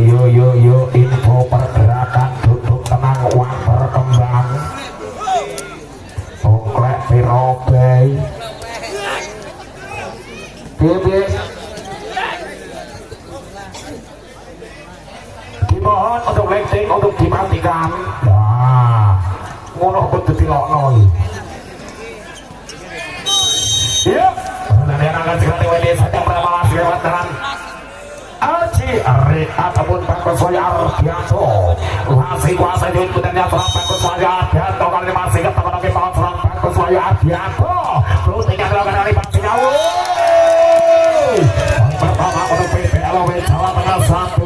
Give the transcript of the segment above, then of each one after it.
yo info pergerakan duduk tenang uang berkembang Oklek Pirobey Bibi dimohon untuk landing untuk dimatikan nah ngono kudu dilokno iya dan yang akan segera diwede saja berapa lewat dengan Aji Ari ataupun Bagus Waya Ardianto masih kuasa diikutannya serang Bagus Waya Ardianto kali masih ketemu lagi tahun serang Bagus Waya Ardianto routingnya dilakukan dari pastinya pertama untuk PPLW Jawa Tengah 1-0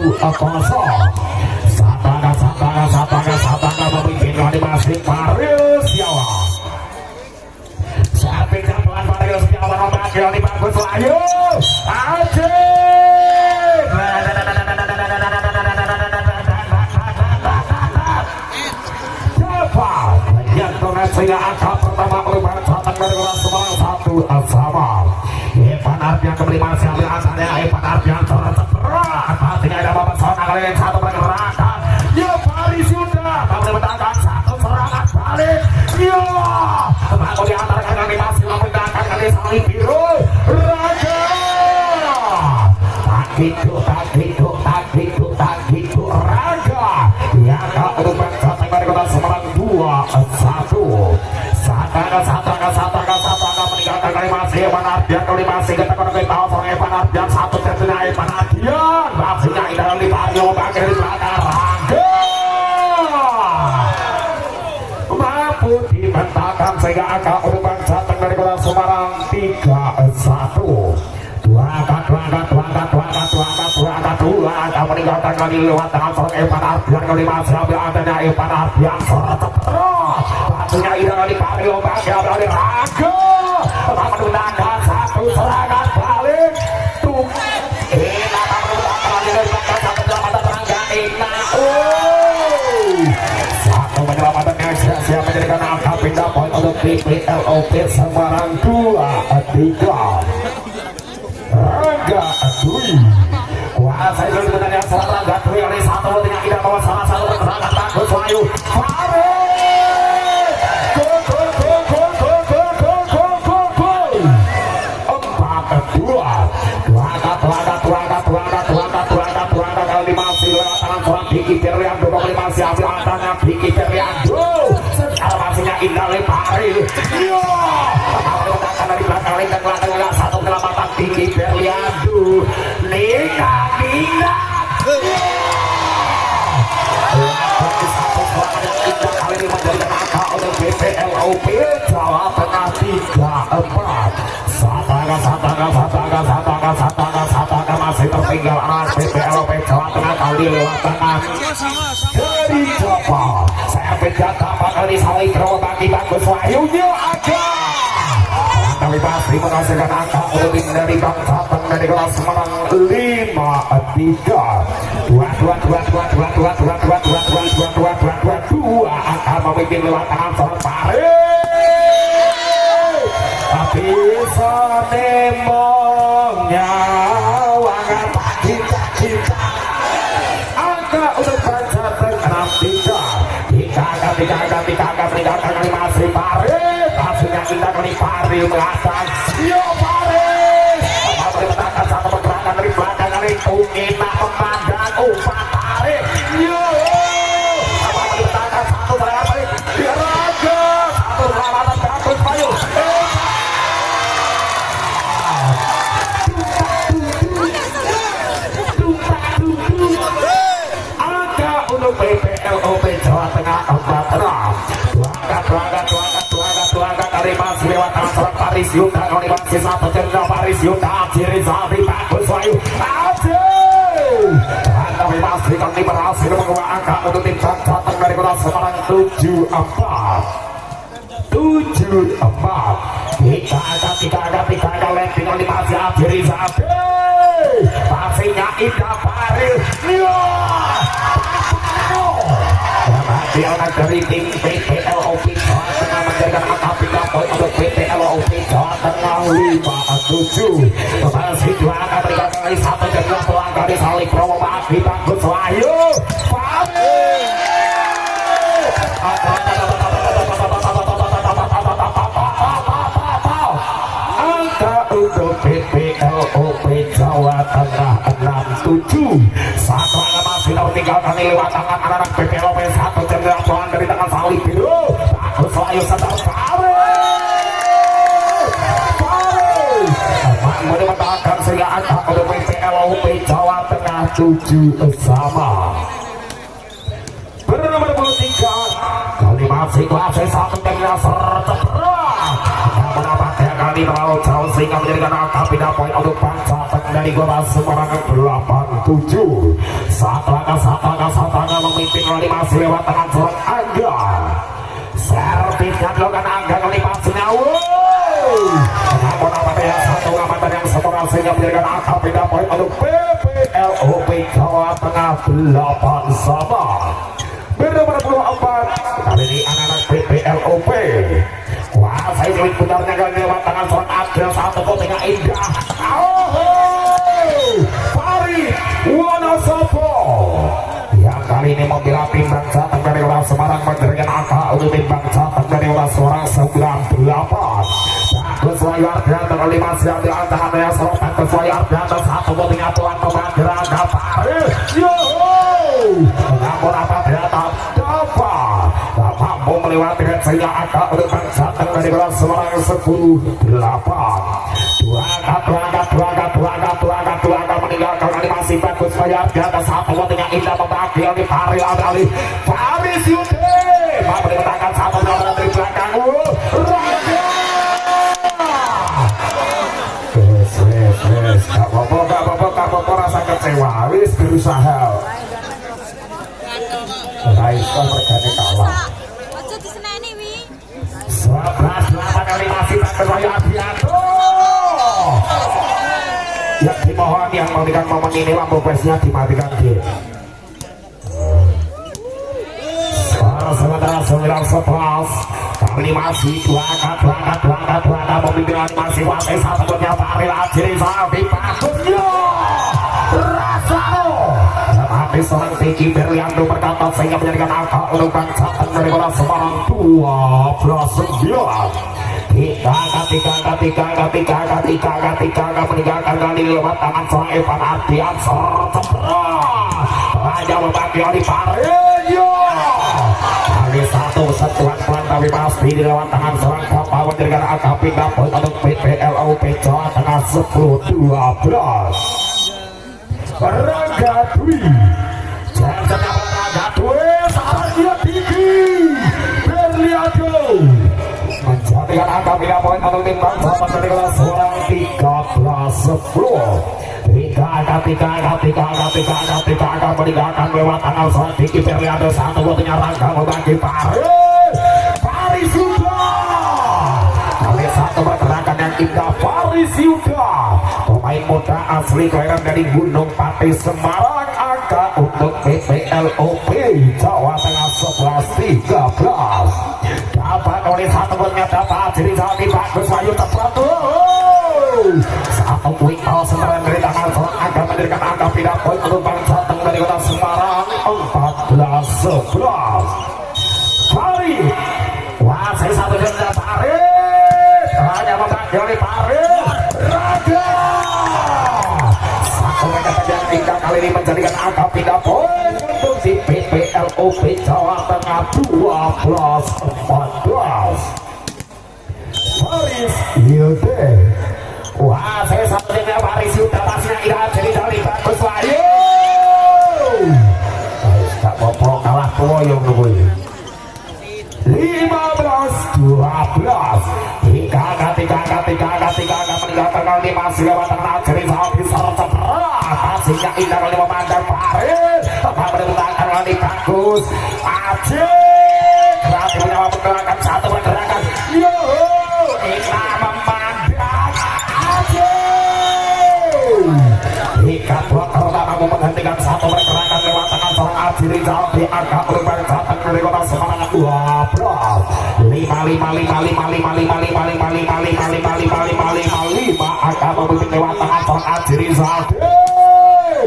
Satanga memimpin kali masih Marius Jawa saat pelan Marius Jawa memanggil di Bagus Wahyu Aji sehingga angka pertama perubahan Jateng dari kelas Semarang 1-sama Evan Ardian kembali masih ambil asalnya Evan Ardian tercepat pastinya ada bapak seorang kali yang satu pergerakan ya Paris sudah kembali menangkan satu serangan balik ya aku diantarkan kali masih memindahkan kali saling biru Raja tak gitu Raja ya kak untuk Jateng dari kota Semarang 2-1 Satanga meninggalkan kali masih Evan Ardian kali masih kita tahu seorang Evan Ardian satu tentunya Evan Ardian maksudnya dalam di Mario bagian di belakang Rangga mampu dibentangkan sehingga angka urutan Jateng dari kota Semarang 3-1 dua angka meninggalkan kali lewat tangan seorang Evan Ardian kali masih ambil adanya Evan Ardian terus batunya indah kali Mario bagian dari Rangga menggunakan satu serangan balik tuh satu penyelamatannya siap menjadikan angka pindah poin untuk PPLOP Semarang 2-3 Rangga Dwi kuasa itu sebenarnya seorang Rangga Dwi oleh satu dengan indah bawa salah satu serangan Bagus Wahyu Diki Feriando masih ambil antara Diki Feriando sekarang masihnya indah Lepari akan dari belakang dan satu kelamatan Diki Feriando Nina kali ini menjadi angka untuk BPLOP Jawa Tengah 3-4 Satanga masih tertinggal arah BPLOP Jawa Tengah kali lewat tengah dari Jawa saya penjaga kali saling terlalu bagi Bagus Wahyunya aja tapi pasti menghasilkan angka urutin dari Bang Jateng dari kelas Semarang 5-3 2 angka memimpin lewat tangan seorang Paris tapi senemongnya wangan cinta angka untuk Bang Jateng 6-3 meninggalkan kali masih Paris hasilnya indah kali Paris mengatakan yo Paris boleh menangkan satu pergerakan dari belakang kali Ungina memandang umpan Paris yo boleh menangkan satu serangan balik dia Raja satu serangan Bagus Wahyu angka untuk PPLOP Jawa Tengah 4 kali masih lewat tangan seorang Paris Yuta kali masih satu cendera Paris Yuta Ajiri Zari Bagus Wahyu tapi masih kali berhasil mengubah angka untuk tim Jateng dari kota Semarang 7-4 tiga landing kali masih Ajiri Zari pastinya indah Paris diangkat dari tim PPLOP Jawa Tengah menjadikan angka pindah poin untuk PPLOP Jawa Tengah 5-7 masih dua angka berikan kali satu jenggot pelanggar di salib promo bagi bagus Wahyu angka untuk PPLOP Jawa Tengah 67 saat laga masih dapat tinggalkan lewat tangan anak PPLOP satu jenggot pelan dari tangan salib biru bagus Wahyu sedang menembakkan sehingga angka untuk PPLOP Jawa Tengah 7 sama bernomor 23 kali masih kelas 1 dengan serta yang mendapatkan kali terlalu jauh sehingga menjadikan angka pindah poin untuk bangsa dari Kota Semarang 87 saat langkah memimpin kali masih lewat tangan seorang Angga sertifikat logan Angga kali pastinya namun apabila yang satu amatan yang sempurna sehingga menjadikan angka pindah poin untuk PPLOP Jawa Tengah 8 sama bernomor 24 kali ini anak-anak PPLOP kuasai sulit putarnya kali lewat tangan seorang Adil satu kopinya indah Farid Wonosobo yang kali ini membela timbang Jateng dari orang Semarang memberikan angka untuk timbang Jateng dari orang Semarang 98 Kesuai Ardianto kali masih ada antara yang serotan Kesuai Ardianto satu kopinya tuan pembantir angka Farid namun apa ternyata dapat mampu melewati sehingga angka untuk bangsa dari Kota Semarang 10-8 dua angka meninggalkan animasi bagus bayar di atas satu kotinya indah membagi di Faril Adali Faris Yude mampu dimenangkan satu nomor dari belakang Raja gak apa-apa rasa kecewa wis berusaha Raisa mergane kalah. Ojo diseneni wi. 11 kali masih tak keroyo Adianto. Yang dimohon yang memberikan momen ini lampu flashnya dimatikan dia. Sementara 9-11 kali masih dua angka memimpin animasi wasit satu punya Faril Ajri Sabi Bagusnya Rasano tetapi seorang Vicky Berliando berkata sehingga menjadikan angka untuk bangsa dari Kota Semarang 12-9 ketika meninggalkan kali lewat tangan seorang Evan Ardian serta Raja membagi di Farilnya kali satu sentuhan pelan tapi pasti di lewat tangan seorang kapal menjadikan angka pindah poin untuk PPLOP Jawa Tengah 10-12 Raga Dwi jangan dapat Raga Dwi saatnya tinggi Berliado menjadikan angka pindah poin untuk tim bangsa dari kelas seorang 13-10 tiga meninggalkan lewat tanggal seorang tinggi Berliado satu waktunya Rangga membagi Faris Yuda kali satu pergerakan yang indah Faris Yuda pemain muda asli kelahiran dari Gunung Pati Semarang angka untuk PPLOP Jawa Tengah 11-13 dapat oleh satu punya dapat jadi Sabi Bagus Wahyu terperatur satu quick ball sementara dari tangan seorang Angga mendirikan angka pindah poin untuk bangsa Tengah dari Kota Semarang 14-11 Farid wasit satu janda Farid hanya membagi oleh Farid Raga satu menyatakan yang tinggal kali ini menjadikan angka pindah poin untuk si PPLOP Jawa Tengah 12-14 Faris Yude wah saya satunya Faris Yude pasnya irah jadi dari Bagus Wahyu gak apa-apa kalah koyong nungguin 15-12 tiga meninggalkan kali masih lewat tangan Ajri Sabi serta pastinya indah kali memandang Farid tetap menentangkan kali Bagus Ajri berarti menyawa menggerakkan satu pergerakan indah memandang Ajri ikat blok pertama menghentikan satu pergerakan lewat tangan seorang Ajri Sabi angka berubah Jateng dari Kota Semarang 12 5 angka memimpin lewat tangan seorang Ajri Sabi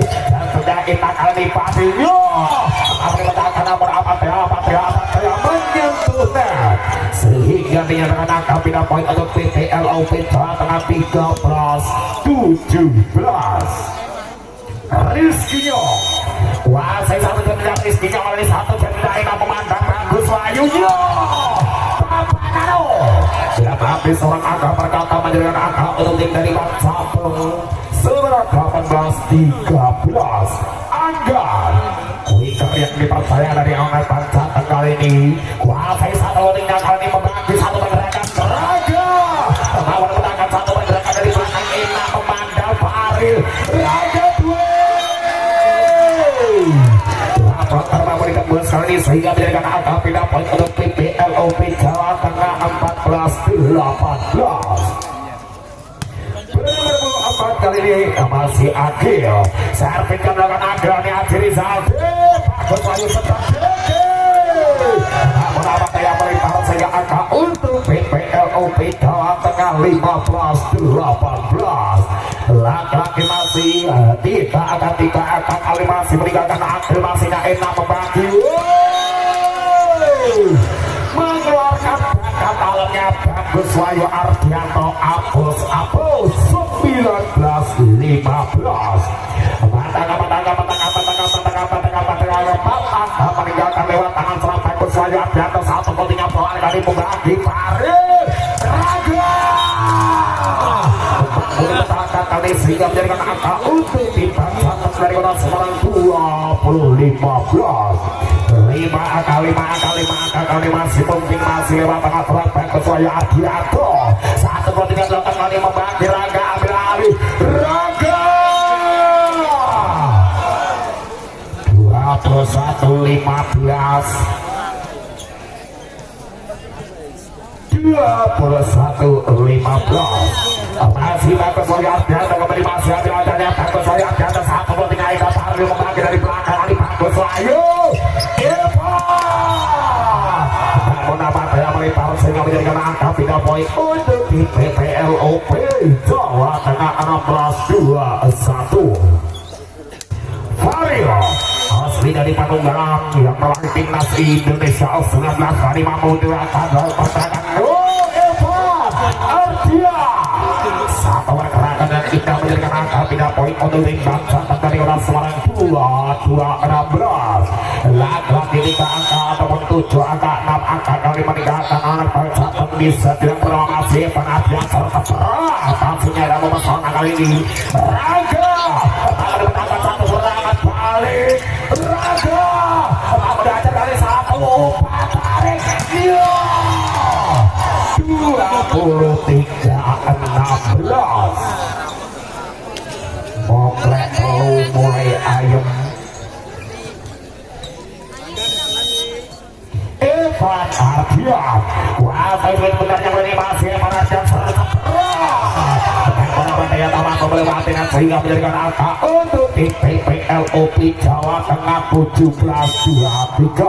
dan sudah kita kali Patrio tapi menangkan apa menyentuh net sehingga dinyatakan angka pindah poin untuk PTLOP Jawa Tengah 13-17. Rizkinyo kuasai satu jam Rizkinyo oleh satu jam memandang bagus layunya Papanano siap habis seorang angka berkata menjadikan angka untuk tim dari Bang Sapung 18-13. Anggar Wicker yang dipercaya dari angkatan Jateng kali ini kuasai satu tinggal kali ini membagi satu pergerakan Raga melawan menangkan satu pergerakan dari belakang Ina memandang Faril Raga kali ini sehingga menjadikan angka pindah poin untuk PPLOP Jawa Tengah 14-18. Berburu kali ini masih Agil serviskan dengan Agrani Haji Rizal bagus layu sedang namun apa saya melihat sehingga angka untuk PPLOP Jawa Tengah 15-18. Laki-laki masih tidak akan kali masih meninggalkan Agil masih enak membagi mengeluarkan bakat alamnya bagus Wayu Ardianto Apus 19-15. Meninggalkan lewat tangan serang bagus Wayu Ardianto satu kotinya pelan kali membagi Farid Raga kali sehingga menjadikan angka untuk tim Jateng dari Kota Semarang 20-15. 5 kali masih mungkin masih lewat tengah serang bagus Wayu Ardianto satu kotinya belakang kali membagi Raga ambil alih Raga 21-15 masih bagus Wayu Ardianto kembali masih ambil ajarnya bagus Wayu Ardianto satu kotinya Ika Faril membagi dari belakang kali bagus Wayu sehingga menjadikan angka pindah poin untuk di PPLOP Jawa Tengah 16-21. Vario asli dari Panunggalang yang melalui timnas Indonesia 19 kali mampu akan pertandingan Ardia satu pergerakan dan kita menjadikan angka pindah poin untuk tim Jateng dari Kota Semarang 22-16. Lagi tiga angka ataupun 7 angka 6 angka kali meninggalkan anak Jateng bisa tidak berhasil penasihat serta atasnya ada memesona kali ini Raga akan menangkan satu serangan balik Raga mendajar kali satu umpan tarik 23-16. Moklek mulai ayam Evan Ardian kuasa itu benarnya ini masih penasihat serta dengan sehingga menjadikan angka untuk tim PPLOP Jawa Tengah 17-23.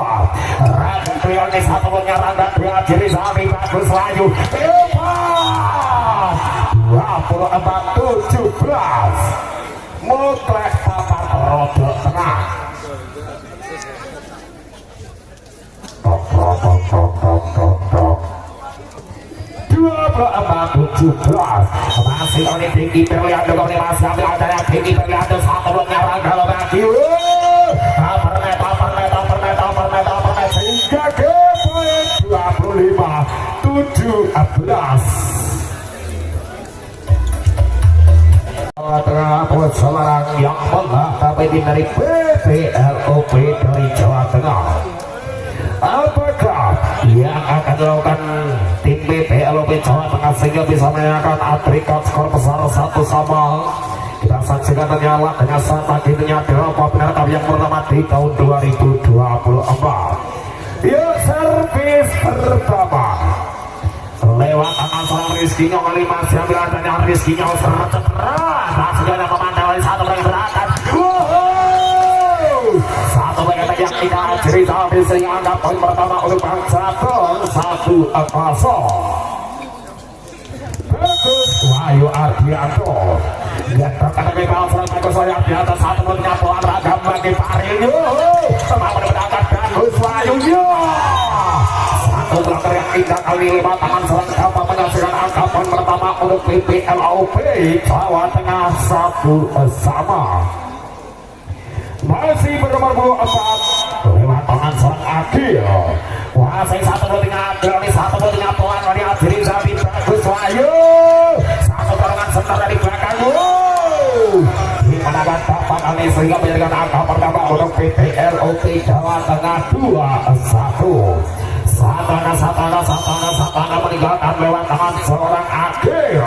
Raga Trioni satu menyerang dan dua jiri Sami bagus layu Evan 24-17. Mutlak papan rodok tengah 24-17. Masih oleh tinggi Perliando kembali masih ambil adanya tinggi Perliando satu menyerang kalau bagi pernet sehingga ke poin 25-17. Tengah buat Semarang yang menghadapi tim dari PPLOP dari Jawa Tengah. Apakah yang akan dilakukan tim PPLOP Jawa Tengah sehingga bisa menangkan atrikat skor besar 1-1? Kita saksikan ternyata dengan saat akhirnya dilakukan penangkap yang pertama di tahun 2024. Yuk servis pertama lewat tangan seorang Rizkinyo kali masih ambil adanya Rizkinyo serta cepat langsung ada memandang oleh satu lagi berangkat satu bagian yang tidak cerita sehingga angka poin pertama untuk Bang Jateng 1-0. Bagus Wayu Ardianto Ya terkadang kita serang ke saya di atas satu penyapuan ragam lagi Parilyo sama mendapat Bagus Wayunya satu belakang yang indah kali 5 tangan serang kapal menyaksikan angkapan pertama untuk PPLOP Jawa Tengah 1 sama masih bernomor 24 lewat tangan serang Agil kuasai 1-2-3 Agil ini 1-2-3 pelan dari Adiri Zabi Bagus Wahyu satu dorongan sebentar dari belakang di mana dapat kali sehingga menjadikan angka pertama untuk PPLOP Jawa Tengah 2-1 Satana meninggalkan lewat tangan seorang Agil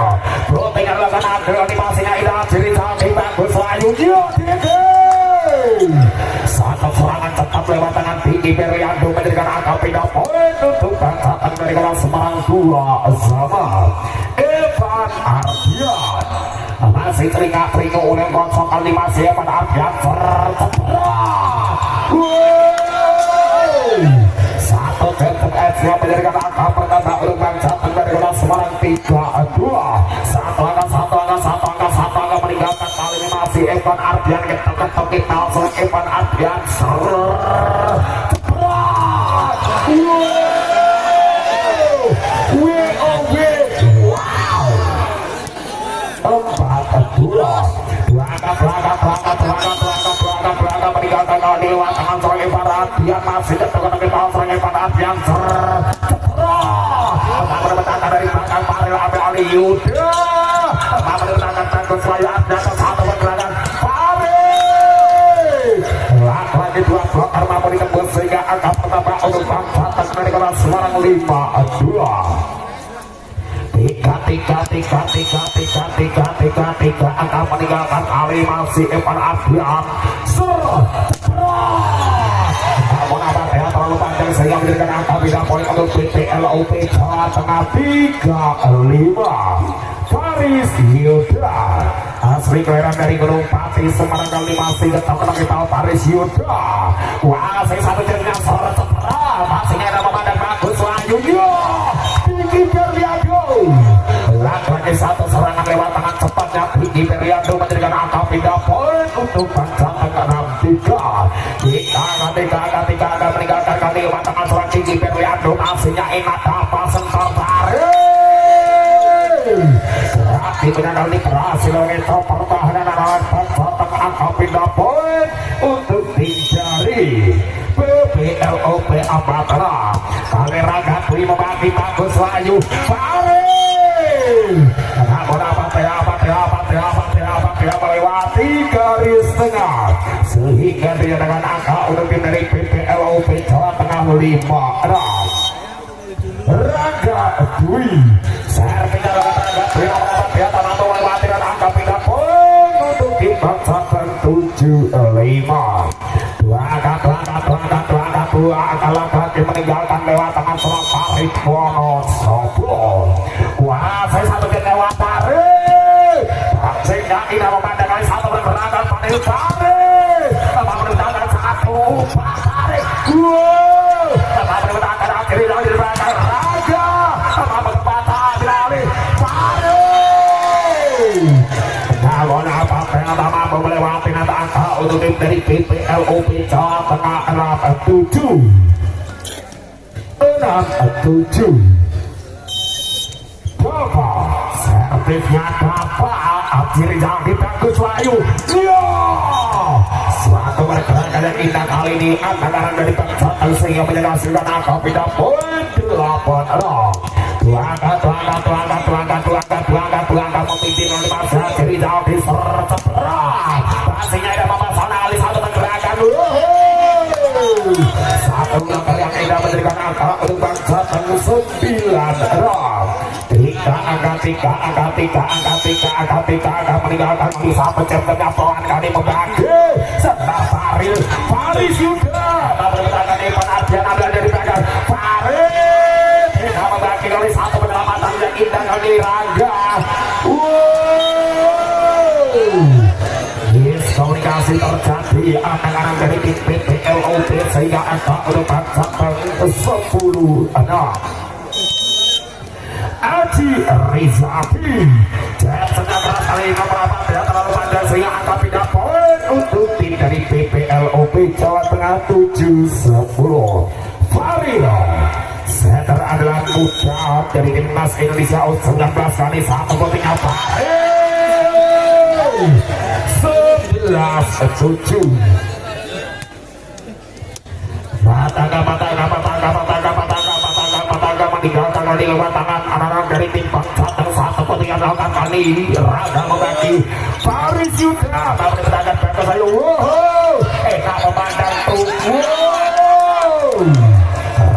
tinggal lakukan Agil animasinya indah Adiri Zabi Bagus Wahyu satu serangan cepat lewat tangan tinggi Periando menjadikan angka pindah poin untuk Banten dari kelas Semarang 2 sama Evan Ardian masih teringat-teringat oleh konsol kali masih Evan Ardian satu bentuk Ezra menjadikan angka pertama untuk Banten dari kelas Semarang 3-2 satu angka meninggalkan kali ini masih Evan Ardian kita langsung Evan Ardian meninggalkan kali lewat tangan seorang Evan Ardian masih kita seorang Evan Ardian mendatangkan dari belakang Paril Abel Ali Yuda mendatangkan Bagus Wahyu Ardian satu pergerakan lagi dua blok karena mampu ditembus sehingga angka pertama untuk Banten dari kelas Semarang 5-2 tiga angka meninggalkan kali masih Evan Ardian namun apa ya terlalu panjang sehingga menjadikan angka pindah poin untuk PPLOP Jawa Tengah 3-5 Faris Yuda asli kelahiran dari Gunung Pati Semarang kali masih tetap menang Faris Yuda wah saya satu jadinya sorot setelah masihnya ada memandang Bagus Wahyu tinggi Periando lagi satu serangan lewat tangan cepatnya tinggi Periando menjadikan angka pindah poin untuk Banten Tengah 3 ada meninggalkan kali lewat tangan seorang tinggi Periando masihnya enak apa sentor Berarti dengan kali berhasil oleh pertahanan arah Banten angka pindah poin untuk dihindari PPLOP Amatera kali raga Dwi membagi Bagus Wahyu namun apa melewati garis tengah sehingga dia dengan angka untuk tim dari PPLOP Jawa Tengah 5 Raga Dwi servis Raga Dwi dia tanah melewati dan angka pindah poin untuk tim Banten 7-5 dua angka lagi meninggalkan lewat tangan seorang Farid Wonosobo kuasai satu game lewat Farid sehingga tidak memandangkan satu bergerakan Farid menendangkan satu Farid menendangkan akhirnya dari belakang Raga berkepatan dari Farid namun apa pertama melewati angka untuk tim dari PPLOP Jawa Tengah 6-7 Bapak servisnya dapat akhirnya jadi Bagus Wahyu suatu pergerakan yang indah kali ini anggaran dari Banten sehingga menghasilkan angka pindah poin 8 dua angka memimpin oleh masa jadi jauh di serceperat pastinya ada pemasangan kali satu pergerakan satu langkah yang indah menjadikan angka untuk Banten 9 angka meninggalkan bisa pencernanya poin kali membagi serta Faris Yuda berkatakan Evan Ardian ambil dari belakang Faris tidak membagi kali satu penyelamatan yang indah kali Raga komunikasi terjadi angka-angka dari tim PPLOP sehingga angka untuk Banten 10-6 Aji Rizaki. Jet sedang keras kali ini merapat ya terlalu panjang sehingga angka pindah poin untuk tim dari PPLOP Jawa Tengah 7-10. Fariro setter adalah muda dari timnas Indonesia U19 kali 1 voting apa? 11-7. Meninggalkan kali lewat tangan anak-anak dari tim bangsa yang satu ketika melakukan kali ini Raga membagi Faris Yuda tapi bertahan ke saya Eka memandang tunggu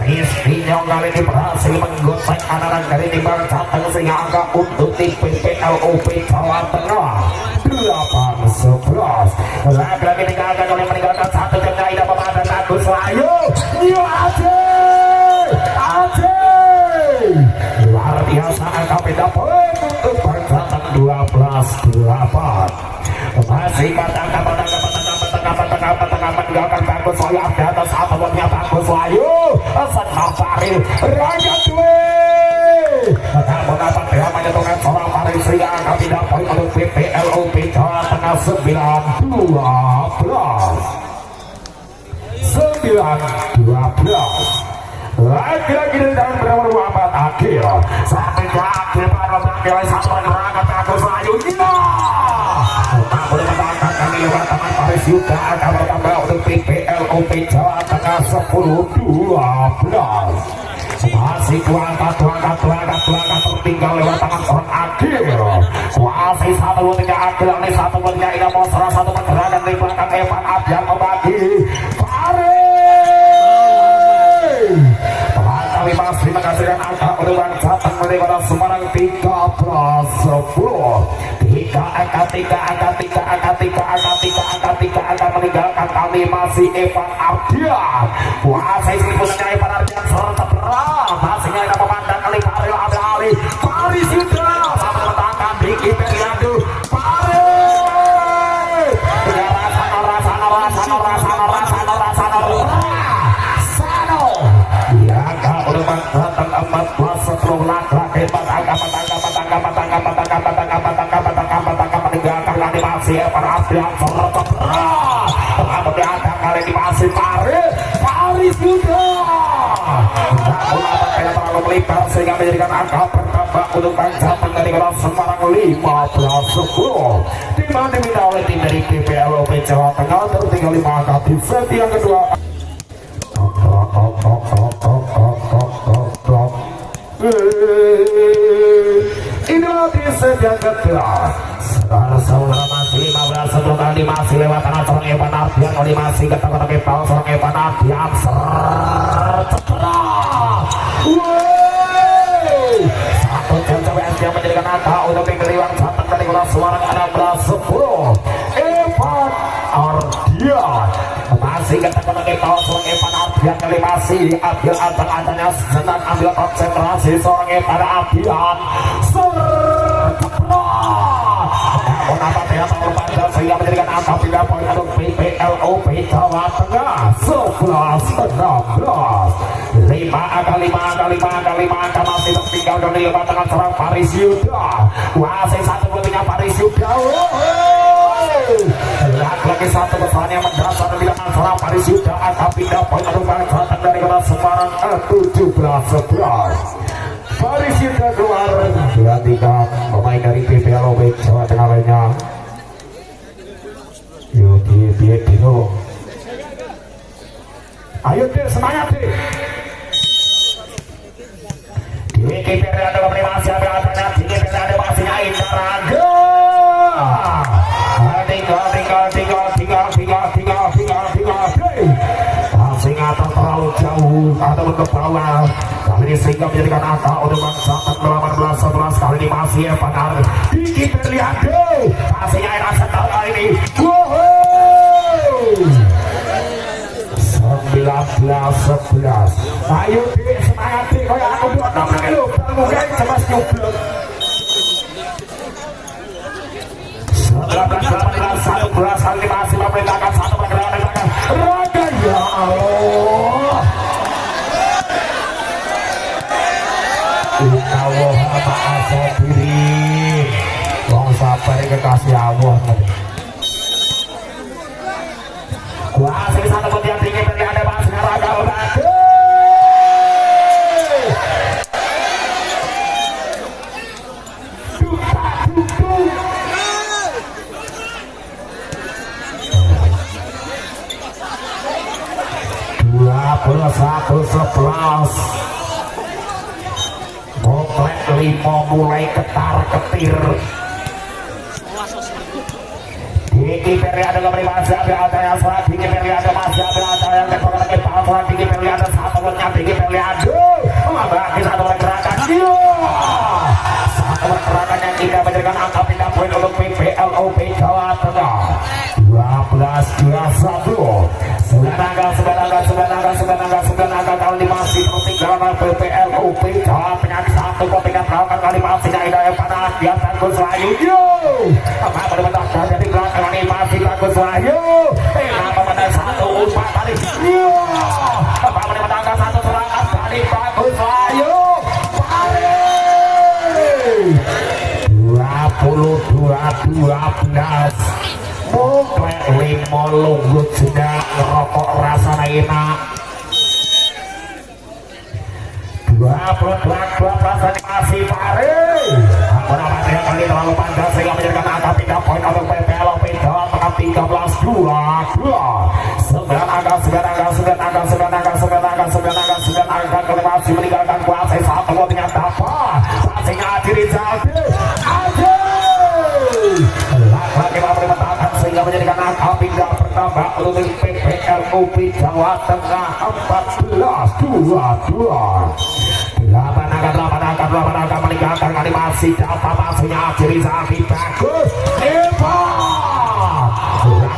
Rizky Nyong kali ini berhasil menggosek anak-anak dari tim bangsa sehingga angka untuk tim PPLOP Jawa Tengah 8-11. Lagi-lagi tinggalkan kali meninggalkan satu jengah tidak memandang Agus Rayu New luar biasa angka beda poin untuk Perjatan 12-8. Masih meninggalkan Bagus Wahyu di atas satu buatnya Bagus Wahyu Senang Faril Raja Dwi mendapat dia menyentuhkan seorang Faril sehingga angka beda poin untuk PPLOP Jawa Tengah 9-12. Lagi-lagi dengan berapa abad akhir sampai ke akhir pada berakhir satu pergerakan Bagus Wahyu tak boleh menangkan kami lewat tangan Faris Yuda akan bertambah untuk PPLOP Jawa Tengah 10-12. Masih dua angka tertinggal lewat tangan orang akhir kuasai satu tiga akhir ini satu tiga ini mau serah satu pergerakan di belakang Evan Abdian membagi masih menghasilkan angka untuk bangsa dari kota Semarang 13-10. 3 angka meninggalkan kami masih Evan Ardian kuasai seliputannya Evan Ardian serta berat masihnya kita memandang kali Faril Ali Faris Yuda sama menentangkan Diki Periandu Faris animasi Evan Ardian kali ini masih Faris juga terlalu melibat sehingga menjadikan angka bertambah untuk Perjatan dari kota Semarang 15-10 dimana diminta oleh tim dari PPLOP Jawa Tengah tertinggal 5 angka di set yang kedua. Inilah di set yang kedua. Saudara masih 15 sebelum kali masih lewat tangan seorang Evan Ardian kali masih ketemu kepal seorang Evan Ardian satu jam CWS yang menjadikan angka untuk Pinggeliwang Jateng dari Kota Semarang 16-10. Evan Ardian masih ketemu kepal seorang Evan Ardian kali masih ambil antang-antangnya sedang ambil konsentrasi seorang Evan Ardian mendapat dia terlepas sehingga menjadikan angka pindah poin untuk PPLOP Jawa Tengah 11-16. 5 angka masih tertinggal dari lewat tangan serang Faris Yuda kuasai satu punya Faris Yuda lagi satu pesan yang mendasar dari tangan serang Faris Yuda angka pindah poin untuk Perjatan dari Kota Semarang 17-11. Faris Yuda keluar digantikan pemain dari PPLOP Jawa Tengah lainnya Yogi Biedino. Ayo deh semangat deh di KPR ada masih ada di KPR ada masihnya Indra Raga masih ngatur terlalu jauh ataupun ke bawah kali ini sehingga menjadikan angka untuk bangsa 18-11 kali ini masih Evan Ardian Diki Periandu masihnya era setel kali ini 19-11. Ayo dik semangat dik kaya aku buat nomor lu baru guys coba nyublok 19-11 kali ini masih memerintahkan satu pergerakan Raga ya Allah maaf diri wong sabar kekasih Allah kuasa satu putihan tinggi dari ada Mas Raga Odaku satu 11 Komplek 5 mulai ketar-ketir Diki periode kembali masih ada yang salah Diki periode masih ada yang ketorkan ke pahlawan Diki periode satu letnya Diki periode bagi satu gerakan satu gerakan yang tidak menjadikan angka pindah poin untuk PPLOP Jawa Tengah 12-21 Sembilan kali masih penting dalam PPLOP Jawa Tengah satu kopikan melakukan kali masih Hidayah Panas di atas Gus Wahyu apa benar-benar dari belakang ini masih Gus Wahyu apa benar satu umpan tadi apa benar-benar satu serangan dari Gus Wahyu 22-12 Muklek 5 lunggut sedang ngerokok rasanya enak 22 rasanya masih pare Menamati yang kali terlalu panjang sehingga menjadikan angka 3 poin untuk PPLOP Jawa Tengah 13-22 angka kali masih meninggalkan kuasa satu dengan dapat pastinya diri jadi lagi mempertahankan sehingga menjadikan angka pindah bertambah untuk PPLOP Jawa Tengah 14-22 8 angka meninggalkan kali masih dapat pastinya diri jadi bagus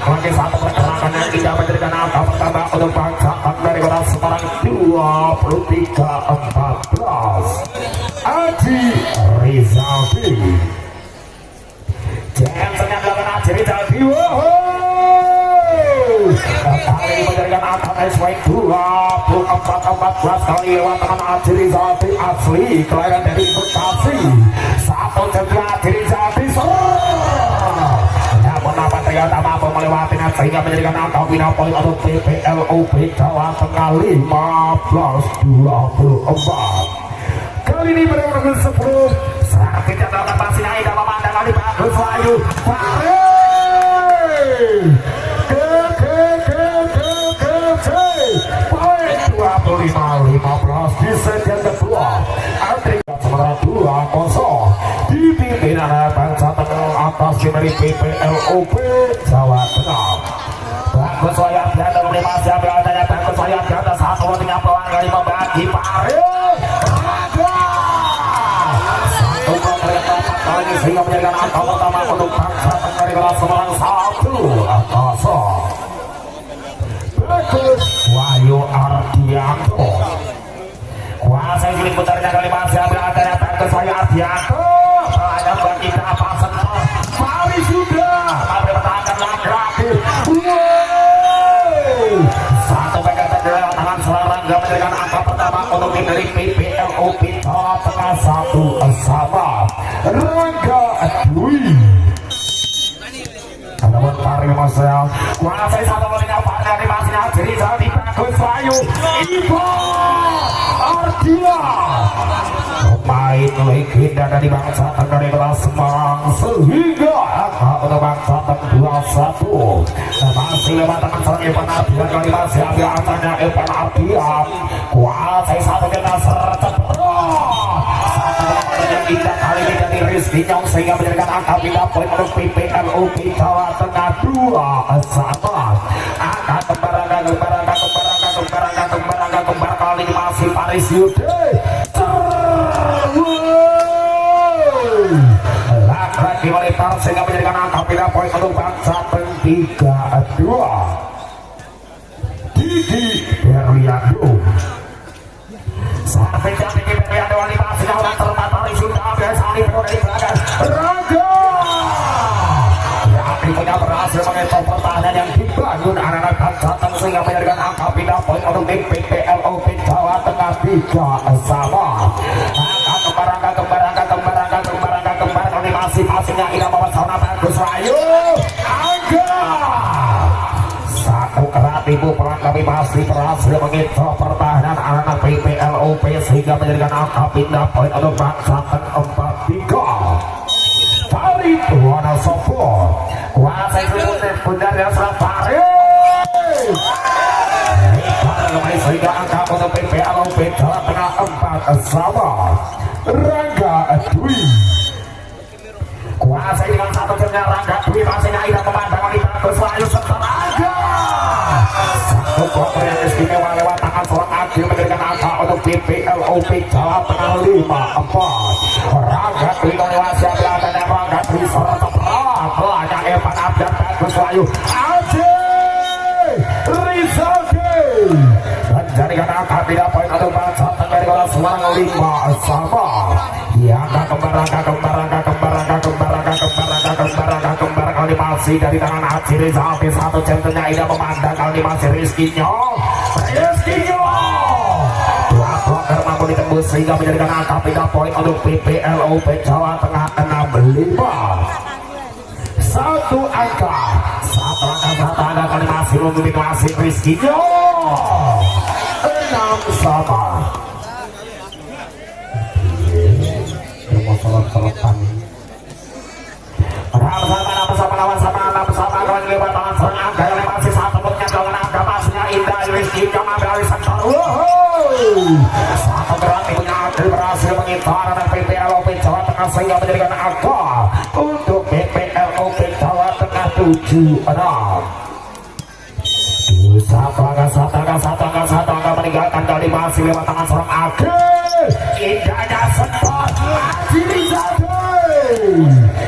lagi satu pergerakan yang tidak menjadikan angka bertambah untuk bangsa dari Kota Semarang 23-14 Aji Rizaldi Jensen yang dilakukan Aji Rizaldi kali ini menjadikan angka sesuai 24-14 kali lewat teman Aji Rizaldi asli kelahiran dari Bekasi satu jaga Aji Rizaldi namun ternyata mampu melewatinya sehingga menjadikan angka final poin untuk PPLOP Jawa Tengah 15-24 kali ini benar-benar 10 serang tidak dapat pastinya tidak memandang lagi Bagus Wahyu poin 25-15 di set yang kedua Adrian sementara 2-0 dipimpin anak bangsa Tengah atas dari PPLOP Jawa Tengah Bagus Wahyu Ardian dari masih ambil adanya Bagus Wahyu Ardian satu dengan peluang kali membagi pare sehingga menjadikan angka pertama untuk bangsa Tengah dari Kota Semarang 1-0 Bagus Wahyu Ardianto kuasa yang putarnya kali masih ambil adanya Bagus Wahyu Ardianto hanya bagi berapa sentuh mari sudah mari bertahan lagi satu pegang terjadi tangan selarang yang menjadikan angka pertama untuk dari PPLOP Jawa Tengah 1-sama Rangga Dwi namun pari Marcel kuasai satu meninggal pada animasinya jadi jadi Bagus Wahyu Ibu Ardia pemain legenda dari bangsa Tengah dari Kota Semarang sehingga angka untuk bangsa Tengah 21 masih lewat tangan serang Evan Ardian kali masih ambil acaranya Evan Ardian kuasai satu dengan tidak kali ini dari Rizky Nyong sehingga menjadikan angka pindah poin untuk PPLOP Jawa Tengah 2-1 angka kembar kali ini masih Paris Yude lagi melebar sehingga menjadikan angka pindah poin untuk bangsa Tengah 3-2 Didi Berliando sampai jam ini Berliando animasi orang terlepas Paris Yude biasa dari belakang Raga yang punya berhasil mengetok pertahanan yang dibangun anak-anak bangsa Tengah sehingga menjadikan angka pindah poin untuk PPLOP Jawa Tengah 3-sama angka kembar singa irama pesona bagus Ayu angga satu kerat ibu perang kami masih berhasil mengincar pertahanan anak PPLOP sehingga menjadikan angka pindah poin untuk bangsakan 4-3 Farid Wonosobo kuasai seluruh bundar yang serang Farid sehingga angka untuk PPLOP Jawa Tengah 4 sama Rangga Dwi kuasai dengan satu jamnya Rangga Dwi masih tidak memandang di bagus Wahyu Seteraga satu bloker yang istimewa lewat tangan seorang Agil menjadikan angka untuk PPLOP Jawa Tengah 5-4 Rangga Dwi melewati belakang dan Rangga Dwi seorang seperang belakang Evan Abdan bagus Wahyu Aji Rizaldi menjadikan angka tidak poin untuk bangsa Tengah di kolam Semarang 5 sama yang kembar kali masih dari tangan Haji Rizaldi satu centernya tidak memandang kali masih Rizkinyo dua bloker mampu ditembus sehingga menjadikan angka pindah poin untuk PPLOP Jawa Tengah 6-5 satu angka satu angka kali masih untuk masih Rizkinyo 6 sama salat-salatan bersama kawan lebar tangan serang angka yang masih satu putnya dengan angka pasnya indah Rizky Jama beralih sektor satu gerak ibunya Adil berhasil mengincar dan PPLOP Jawa Tengah sehingga menjadikan angka untuk PPLOP Jawa Tengah 7-6 satu angka meninggalkan dari masih lewat tangan seorang Agil indahnya sempat Haji Rizaldi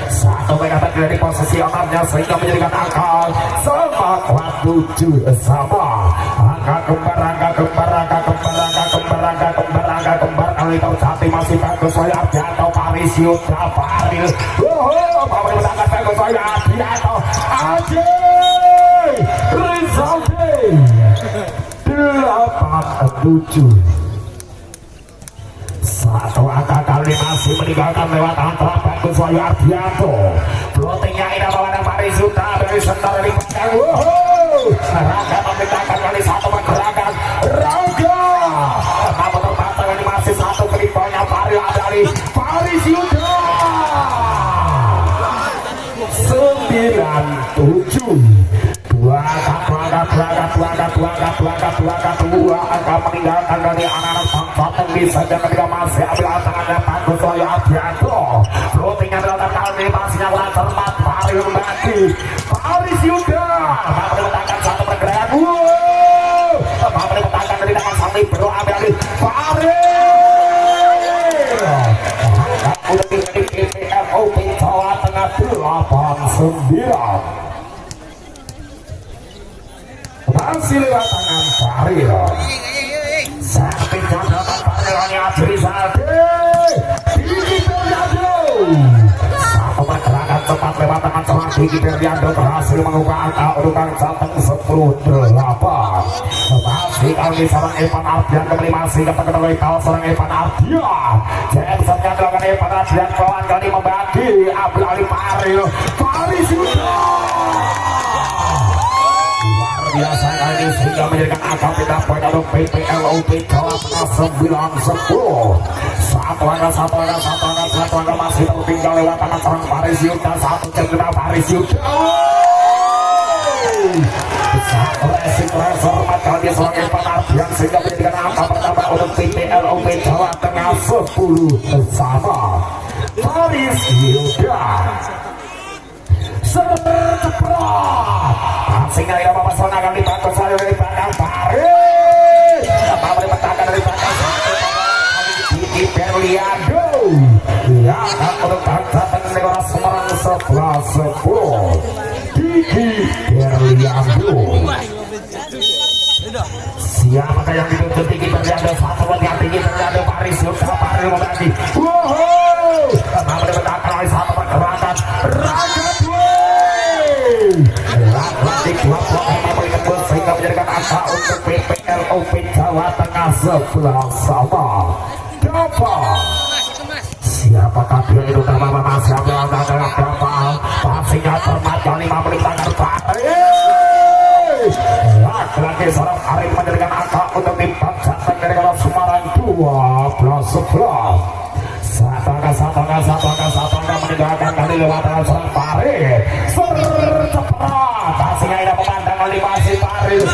satu megatak dari posisi otaknya sehingga menjadikan angka sama kuat 7 sama angka kembar kali tahu jati masih bagus saya Ardianto Paris Yuda Faril Bapak menangkan bagus saya Ardianto Haji Rizaldi 8-7 satu angka kali masih meninggalkan lewat antara bagus Wahyu Ardianto floatingnya ini bawa Paris Yuda dari sentar dari belakang Rangga membedakan kali satu pergerakan Rangga namun terbatas ini masih satu kelipannya Faril dari Paris Yuda 9-7 angka meninggalkan dari anak-anak bangsa Tenggi saja ketika masih ambil tangannya bagus Wahyu Ardianto floatingnya berlatar kali masih yang lancar Faril mati Paris Yuda mampu diletakkan satu pergerakan mampu diletakkan dari tangan Sami Bro ambil Faril udah di PPLOP Jawa Tengah 8-9 masih lewat tangan Faril sampai jatuh Faril hanya Haji Rizaldi Diki Beriando satu pergerakan cepat lewat tangan seorang Diki Beriando berhasil mengubah angka urutan Jateng 10-8 masih kali seorang Evan Ardian kembali masih kata-kata kau seorang Evan Ardian Jacksonnya dilakukan Evan Ardian kawan kali membagi Abdul Ali Faril Paris Yuda biasa kali ini sehingga menjadikan angka pindah poin untuk PPLOP Jawa Tengah 9-10 satu angka masih tertinggal lewat tangan seorang Paris Yuda satu cedera Paris Yuda satu racing racer kali seorang Evan Ardian sehingga menjadikan angka pertama untuk PPLOP Jawa Tengah 10 sama Paris Yuda sehingga tidak apa-apa soalnya akan dibantu selalu dari belakang Farid apa boleh petaka dari belakang Diki Berliando yang akan untuk bangsa negara Semarang 11-10 Diki Berliando siapa yang dituntut Diki Berliando satu dengan Diki Berliando Paris Yuda Faril membagi apa boleh petaka oleh satu pergerakan Rangga sehingga menjadikan angka untuk PPLOP Jawa Tengah 11 sama dapat Siapakah dia itu nama masih ada berapa pastinya cermat kali 5 menit akan lagi-lagi seorang Arif menjadikan angka untuk tim Jateng dari Kota Semarang 12-11. Satu angka meninggalkan kali lewat tangan seorang Farid sercepat pastinya tidak memandang kali masih Farid.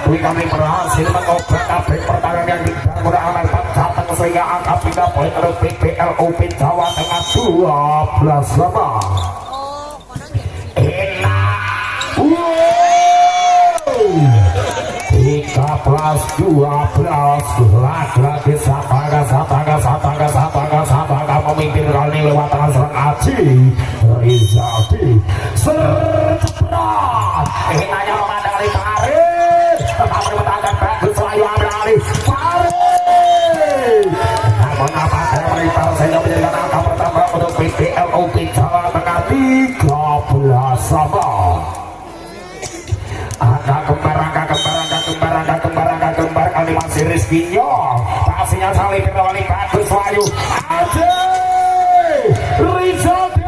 Dwi kami berhasil mengobrak abrik pertahanan yang dibangun oleh Jateng sehingga angka pindah poin untuk PPLOP Jawa Tengah 12-5. Enak 13-12 lagi-lagi Satangga memimpin kali lewat tangan serang Aji Rizaldi sercepat enaknya memandang kali Farid tetapi bertahan bagus selalu ambil alih Farid namun apa saya melipar sehingga menjadikan angka pertama untuk PPLOP Jawa Tengah 13-sama. Angka kembar kali masih Rizkinyo pastinya saling kembali bagus Wahyu Aji Rizaldi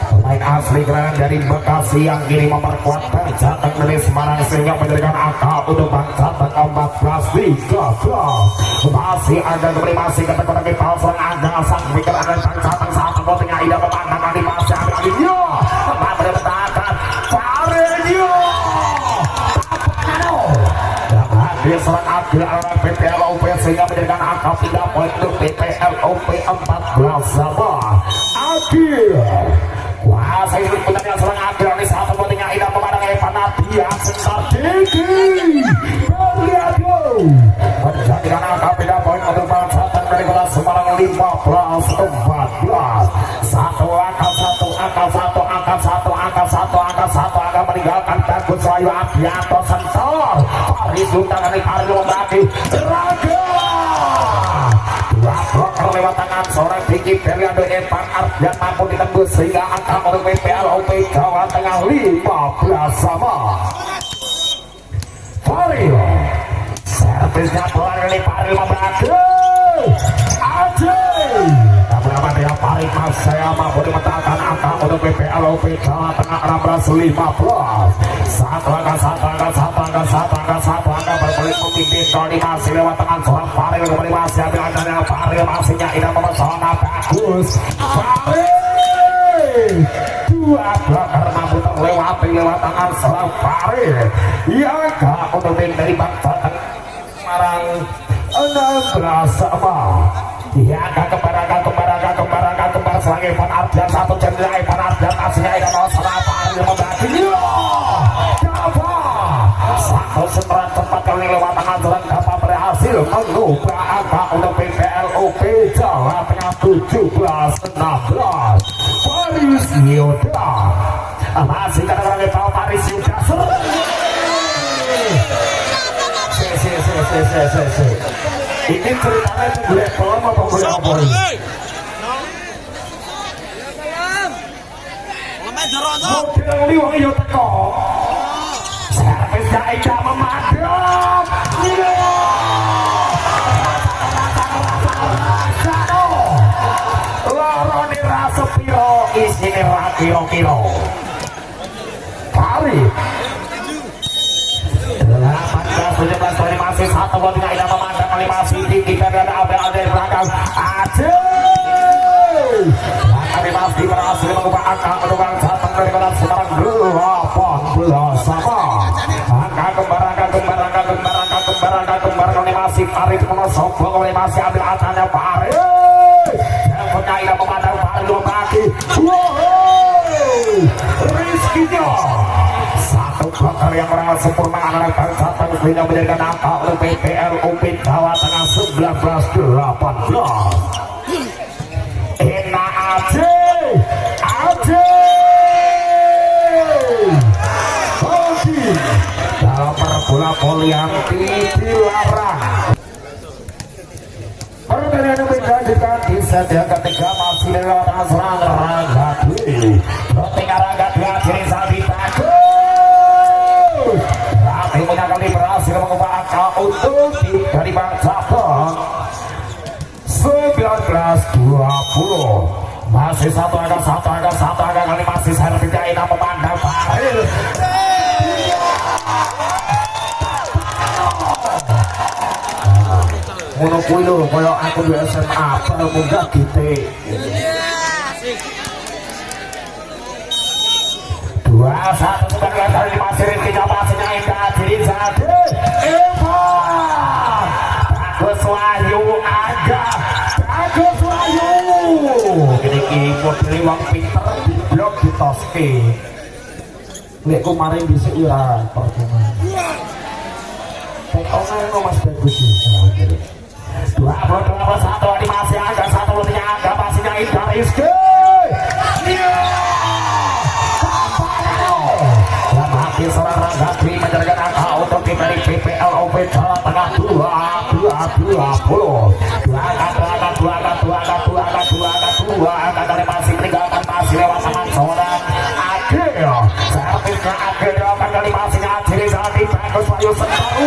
pemain asli keren dari Bekasi yang kini memperkuat Jateng dari Semarang sehingga menjadikan angka untuk Jateng 14-13. Masih ada kembali masih keteguran kita serang ada sang pikir ada Jateng saat pentingnya tidak memandang kali masih ada Alinyo memang bertahan Faridyo dia serang Agil oleh PPLOP sehingga menjadikan angka 3 poin untuk PPLOP 14-sama. Agil kuasa ini putarnya serang Agil ini satu pentingnya tidak memandang Evan Nadia sebentar tinggi Berliado menjadikan angka 3 poin untuk Jateng dari Kota Semarang 15-14. Angka meninggalkan bagus Wahyu Adianto Sentor Paris Sultan dari Paris membagi Raga dua bloker lewat tangan seorang Diki Berliando Evan Ardian mampu ditembus sehingga angka untuk PPLOP Jawa Tengah 15-sama. Faril servisnya bola dari Faril membagi Aji berapa dia Farid mas saya mampu dimenangkan angka untuk PPLOP Jawa Tengah 16-15. Satu angka berbelit memimpin kali masih lewat tangan seorang Faril kembali masih ambil adanya Faril masihnya tidak memesona bagus Faril dua bloker mampu terlewati lewat tangan seorang Faril yang gak untuk tim dari Jateng Semarang 16-sama. Ya, kembar selang Evan Ardian satu jendela Evan Ardian aslinya Evan Osra Faril membagi satu seteran tempat kali lewat tangan jalan dapat berhasil mengubah angka untuk PPLOP Jawa Tengah 17-16. Paris Yoda masih kadang-kadang Evan Paris Yoda ini ceritanya itu boleh pelan atau boleh apa ini? Model liwang iyo teko servisnya Eka memadam loroni rasa piro isini kilo-kilo Farid 17 poin masih satu buat tidak ada memandang kali masih tinggi dan ada di belakang Aji kali masih berhasil mengubah angka menunggang Jateng dari Kota Semarang 18-sama. Angka kembali masih Farid menosokong kembali masih ambil atasnya Farid yang punya tidak memandang Farid dua kaki Rizkinya satu bloker yang merasa sempurna anak Jateng sehingga menjadikan angka untuk PPLOP Jawa Tengah 19-18. Enak Aji dalam perbola voli yang dilarang. Pertandingan dilanjutkan di set yang ketiga masih lewat tangan serang Rangga Dwi. Rangga Dwi akhirnya Sabi bagus. Tapi punya kali berhasil mengubah angka untuk dari Jateng masih satu angka kali masih servis Aina memandang Faril. Ngono kuwi lho kaya aku di SMA baru munggah gitu. 2-1 sebagai kali masih Rizky Japasinya Indah Diri Zade Evan Bagus Wahyu ini modeli wong pinter di blok di Toski lihat kemarin bisa ira pertemuan pokoknya mas bagus sih 22-1 animasi angka 1-3 angka pastinya Indah Rizky seorang Ranggatri menjalankan angka untuk tim dari PPLOP Jawa Tengah 2 angka dari masih meninggalkan masih lewat tangan seorang Adil servis ke Adil dilakukan kali masihnya Adil Zati bagus Bayu Sentar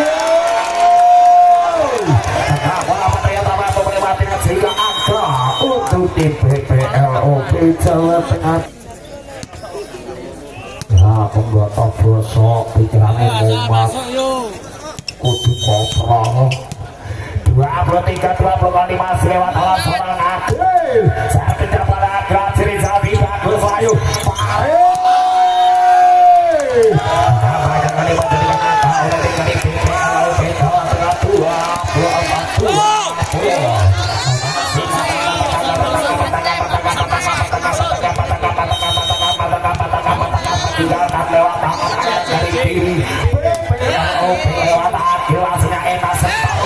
bola material tambah menikmati sehingga angka untuk tim PPLOP Jawa Tengah pembuat bosok pikirannya mumat kudu koprol 23-25 masih lewat alat seorang Adil saat tidak pada Adil Ciri Zati bagus Wahyu Faril banyak kali menjadikan angka oleh tim dari PPLOP Jawa Tengah 2 lewat tangan dari kiri PPLOP lewat Adil hasilnya Ena Sentar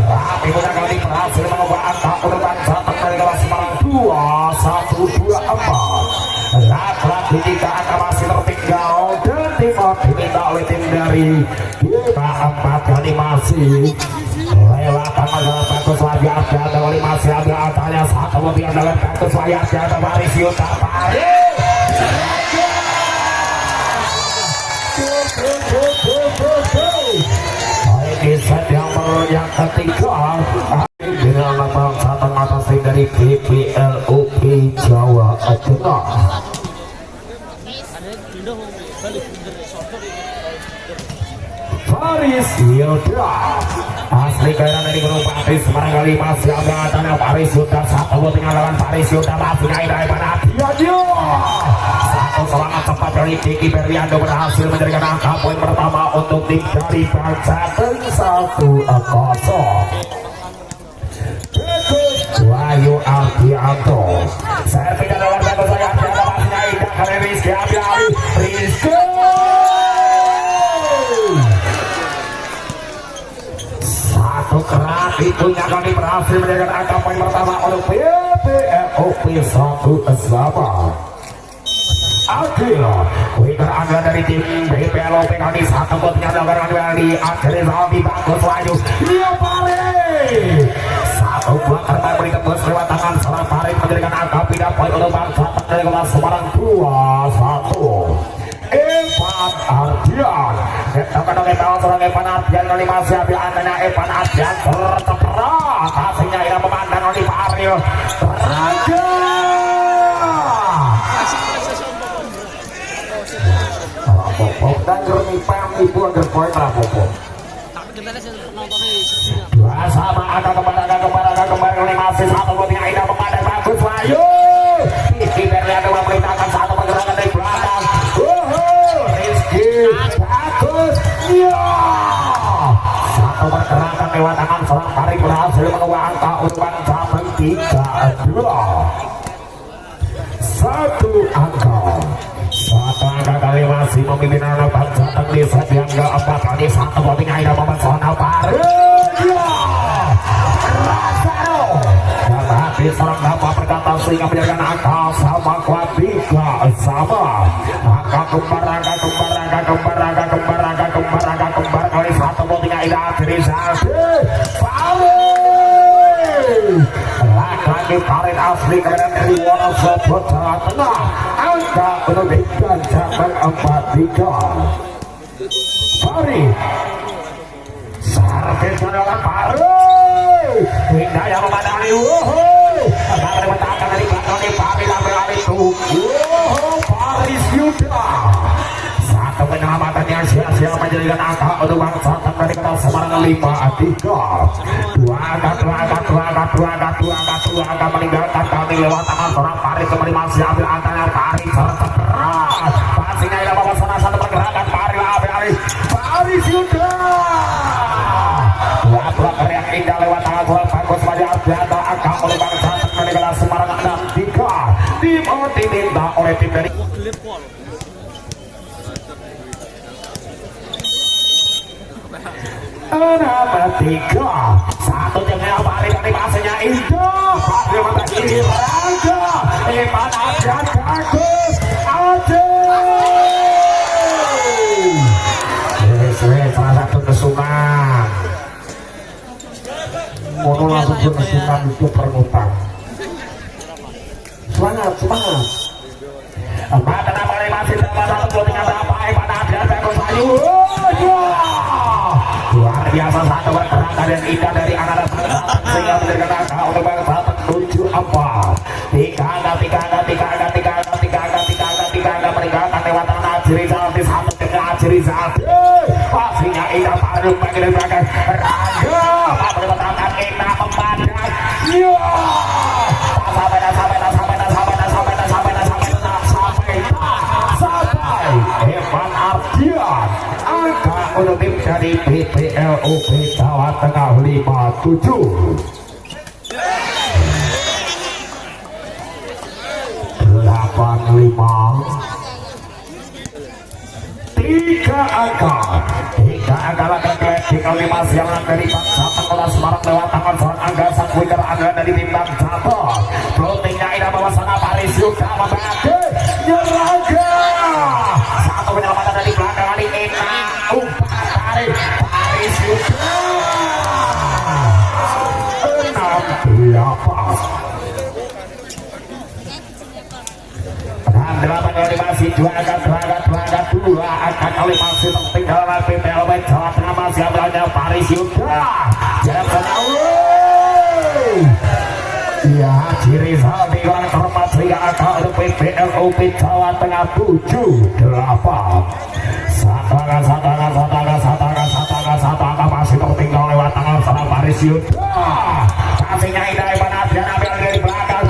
tapi mudah kali berhasil mengubah angka urutan Jateng dari kelas Semarang 2-1-2-4 lagi 3 angka masih tertinggal dan Timur diminta oleh tim dari kita 4 kali masih lewat tangan bagus lagi ada oleh masih ada angkanya 1 lebih adalah bagus lagi ada Paris Yuta Paris ini set yang ketiga dengan lambang Jateng atas dari PPLOP Jawa Tengah Paris Yuda asli kairan dari Gunung Pati Semarang kali masih ada tanah Paris Yuda 1 tinggalkan Paris Yuda masih pada Diadio satu serangan cepat dari Diki Berliando berhasil menjadikan angka poin pertama untuk tim dari Jateng 1-0 Wahyu Alfianto servis adalah bagus saya ada pastinya Indah kali Rizky Abiari Rizky satu keras itu yang kali berhasil menjadikan angka poin pertama untuk PPLOP 1-1 Adil winger angga dari tim PPLOP kali 1 buatnya dilakukan dari Adil Zaldi bagus Wahyu dia balik 1 buat terbang beri tembus lewat tangan seorang Farid menjadikan angka pindah poin untuk bangsa dari kelas Semarang 2-1 Evan Ardian kita oleh tahun seorang Evan Ardian kali masih ambil andanya Evan Ardian tercepat hasilnya ia memandang oleh Faril Raja Popop dan jernih pam ibu agar poin lah Popop dua sama agak kembar oleh masih 1 buatnya Ida memandang bagus Wahyu Rizky Berliando memerintahkan 1 pergerakan dari belakang Rizky bagus ya 1 pergerakan lewat tangan seorang Farid berhasil mengubah angka urutan Jateng 3-2 1 angka kali masih memimpin anak bangsa Jateng di set yang keempat kali 1 buatnya Ida memandang Farid dan habis serang dapat berkata sehingga menjadikan angka sama kuat 3 sama angka kembar kali 1 buatnya Ida Diri Zaldi lagi Farid asli kemudian dari Wonosobo Jawa Tengah angka pendidikan Jateng 4-3 Farid servis adalah Farid Indah yang memadani Dari menangkan dari belakang di Paris ambil itu. Paris Yuda. Satu penyelamatannya sia-sia menjadikan angka untuk bangsa dari kota Semarang 5-3. Dua angka meninggalkan kami lewat tangan seorang Paris kembali masih ambil antara Paris terberat. Pastinya tidak bawa sana satu pergerakan Paris ambil Paris Yuda. Dua yang indah lewat tangan seorang bagus pada Ardianto angka oleh bangsa dari kota Semarang 6-3. Diminta oleh tim dari nomor 3 satu jengkel balik dari pasnya indah Fadil Matahir Raja Iman Adrian bagus salah satu kesungan mono langsung ke kesungan itu permutan semangat mata nama masih salah satu clothing apa Iman Adrian bagus ayu luar biasa satu bergerak dan indah dari anak sehingga menjadikan angka untuk bangsa 7-4 meninggalkan lewat tangan Ajirizal di satu dengan Ajirizal pastinya indah baru bagi dari belakang Raga meninggalkan indah memandang sampai Evan Ardian angka untuk tim dari PPLOP Jawa Tengah 57 tiga angka lagi kali masih yang dari bangsa Kota Semarang lewat tangan seorang Angga sang winger Angga dari tim bangsa floatingnya indah bawah sana Paris Yuda membagi Nyeraga satu penyelamatan dari belakang kali enak umpan Paris Yuda 6-8 delapan kali masih dua angka kali masih tertinggal PPLB Jawa Tengah masih ambilnya Paris Yuda jalan ya Cirizal di orang terhormat sehingga angka untuk PPLOP Jawa Tengah 7-8 satu angka masih tertinggal lewat tangan sana Paris Yuda kasihnya indah Ivan Adrian ambil dari belakang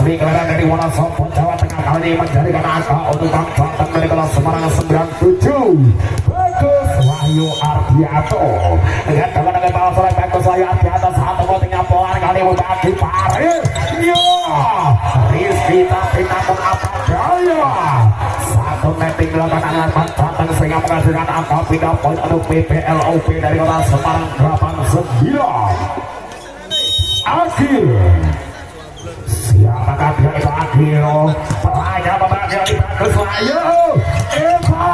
asli kelahiran dari Wonosobo Jawa Tengah kali ini menjadikan angka untuk bangsa dari Kota Semarang 97 bagus Wahyu Ardianto dengan dengan bawah soleh bagus Wahyu Ardianto satu votingnya polar kali membagi Paris Rizky tapi namun apa daya satu netting dilakukan anak bangsa sehingga menghasilkan angka pindah poin untuk PPLOP dari Kota Semarang 89 akhir siapakah dia itu akhir peranya membagi lebih bagus ayo Eva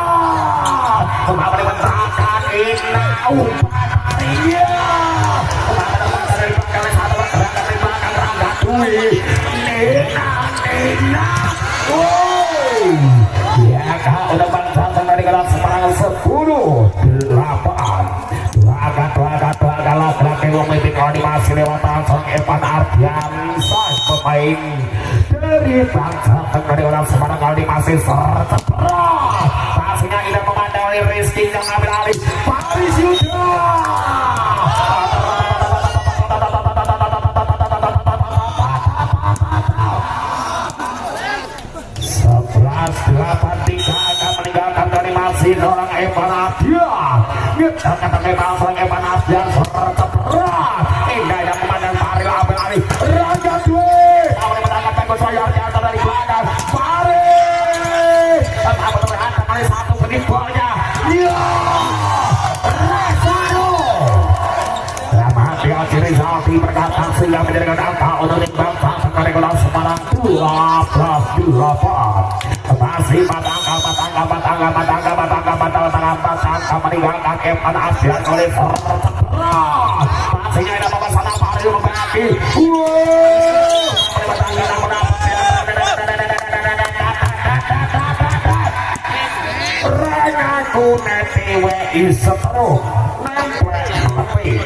kembali menerangkan inna umpan Maria kembali menerangkan dari belakang satu bergerak dari belakang Rangga Dwi Nina ya kak udah bangsa dari Kota Semarang 10-8 laki-laki memimpin animasi lewat tangan seorang Evan Ardiansa pemain dari bangsa dari Kota Semarang kali masih tercepat pastinya indah memandang oleh Rizky yang ambil alih Paris Yuda 11-8-3 akan meninggalkan dari masih seorang Evan Ardian kata-kata seorang Evan Ardian tercepat indah yang memandang Paris ambil alih Raja Dwi awal menangkan Teguh Soyardianto dari belakang Paris apa berhantam oleh satu penipuannya ya Rasano lama dia Cirizal di perkataan sehingga menjadikan angka untuk bangsa dari Kota Semarang 12-8 masih matangga meninggalkan Evan Ardian oleh tercepat pastinya ada bawa sana Paris membagi Rangaku neti WI seteruk nempel lebih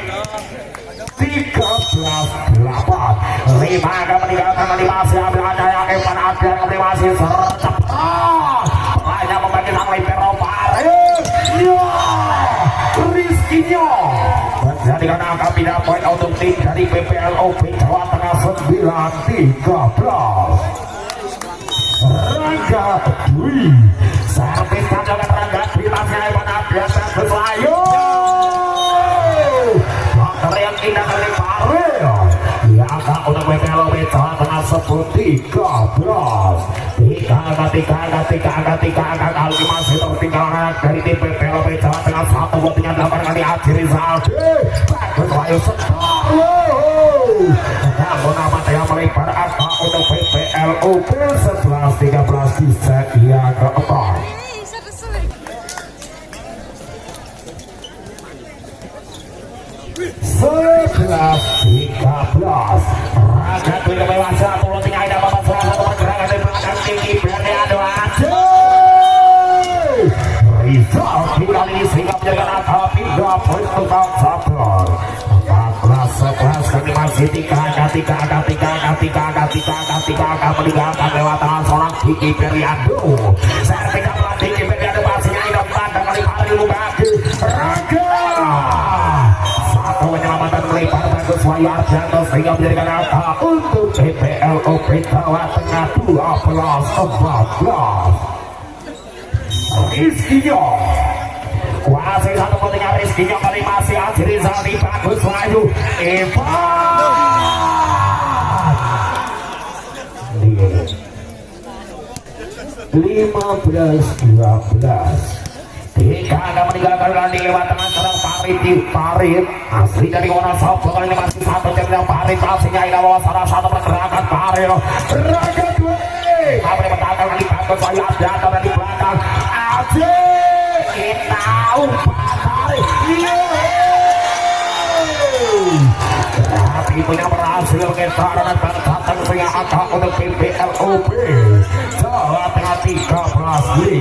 Lima akan meninggalkan animasi ambil adanya Evan Adrian kembali masih sercepat hanya membagi sang libero Paris Rizkynya menjadikan angka pindah poin untuk tim dari PPLOP Jawa Tengah 9-13. Rangga Dwi servis tandangan Rangga Dwi tasnya Evan Adrian bagus layu dokter yang indah kali Paris ya angka untuk PPLOP Jawa Tengah 10-13 kali masih tertinggal dari tim PPLOP Jawa Tengah 1 botinya 8 kali Haji Rizaldi bagus layu setor namun amat yang melebar angka untuk PPLOP 11-13 di set yang keempat. Sebelas 13 Raga Dwi kebebasan turun tinggal ada bapak salah satu pergerakan dari belakang tinggi berarti ada aja Rizal kali ini sehingga menjadikan angka pindah poin untuk Sabtor 14-11 kami masih 3 meninggalkan lewat tangan seorang Diki Periando sertifikat pelan Diki Periando pastinya indah tanda kali hari bagi Raga satu penyelamatan melebar bagus Wahyu Arjanto sehingga menjadikan angka untuk PPLOP Jawa Tengah 12-14 Rizkynya kuasai satu pentingnya Rizkynya kali masih Haji Rizaldi bagus Wahyu Evan 15-12 Tiga akan meninggalkan Randi lewat tangan serang Parit asli dari Wonosobo kali ini masih satu jam yang Parit pastinya ini adalah salah satu pergerakan Parit Raga Dwi apa yang bertahan lagi bagus Wahyu Arjanto dari belakang Aji kita umpan Parit tapi punya berhasil mengejar dan datang sehingga angka untuk PPLOP Jawa Tengah 13-15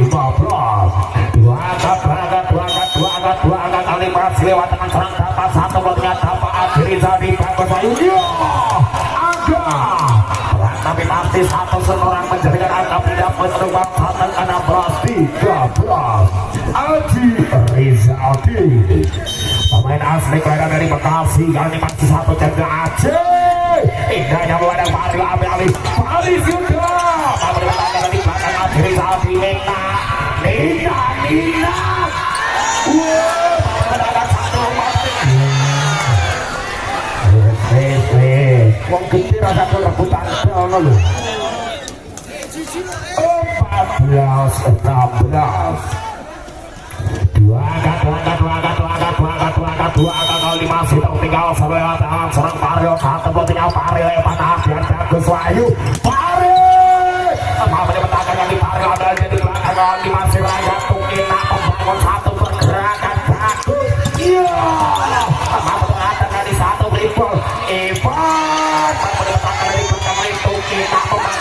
dua angka kali masih lewat dengan serang dapat satu golnya dapat Haji Rizaldi bagus Wahyu angka tapi pasti satu seorang menjadikan angka pindah poin untuk Bangsa 16-13 Haji Rizaldi pemain asli kelahiran dari Bekasi kali ini masih satu jaga aja indahnya memandang Paris ambil Paris juga tapi bertanda dari belakang Haji Rizaldi Nina wong gede rasa rebutan ono lho 14-16 dua angka kali masih tertinggal sebelah tangan serang Pario satu tinggal Pario Evan Adrian bagus Wahyu Paris apa yang bertahan yang di Pario ada jadi belakang kali masih Raga Tukina membangun satu pergerakan bagus apa bertahan dari satu dribble Evan apa bertahan dari belakang Tukina membangun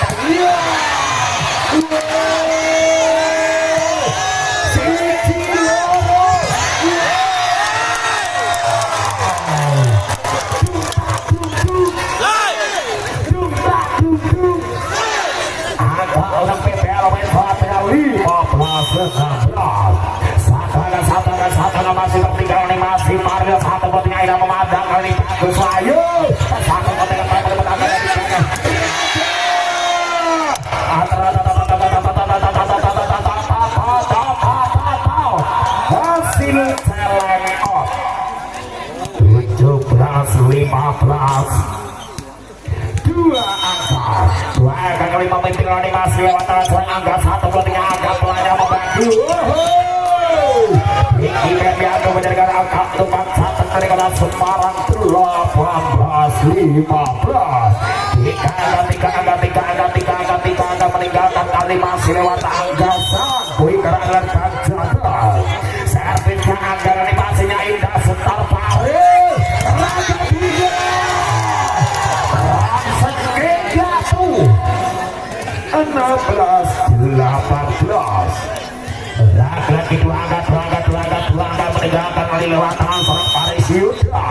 Satana masih tertinggal nih masih Mario satu botinya tidak memandang kali bagus Wahyu satu botinya hasil celeng out 17-15 dua angka kali memimpin animasi lewat tangan serang angka satu botinya angka pelanya membantu Diki Periando menjadikan angka tempat satu dari kota Semarang 18-15 tiga meninggalkan kali masih lewat angka Sangkui Karangan Panjatan servisnya angka animasinya indah setar Paris Raga Dwi langsung jatuh 16-18 lagi dua angka meninggalkan kali lewat tangan seorang Paris Yuda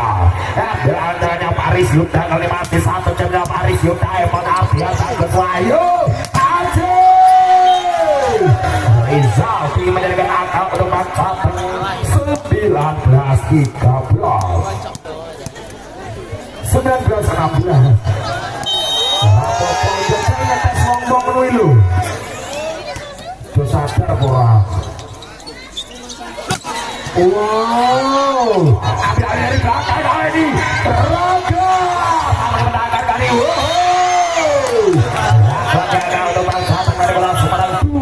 berandanya Paris Aris Yuda kali masih satu jam Aris Yuda Evan Ardian Agus Wahyu Rizal menjadikan angka untuk bangsa 19-16 apa pojok saya ngetes ngomong menui lu dosa sadar porang wow ambil dari belakang kali ini Raga sama menangkan kali Raga untuk bangsa pada bola Semarang 20-16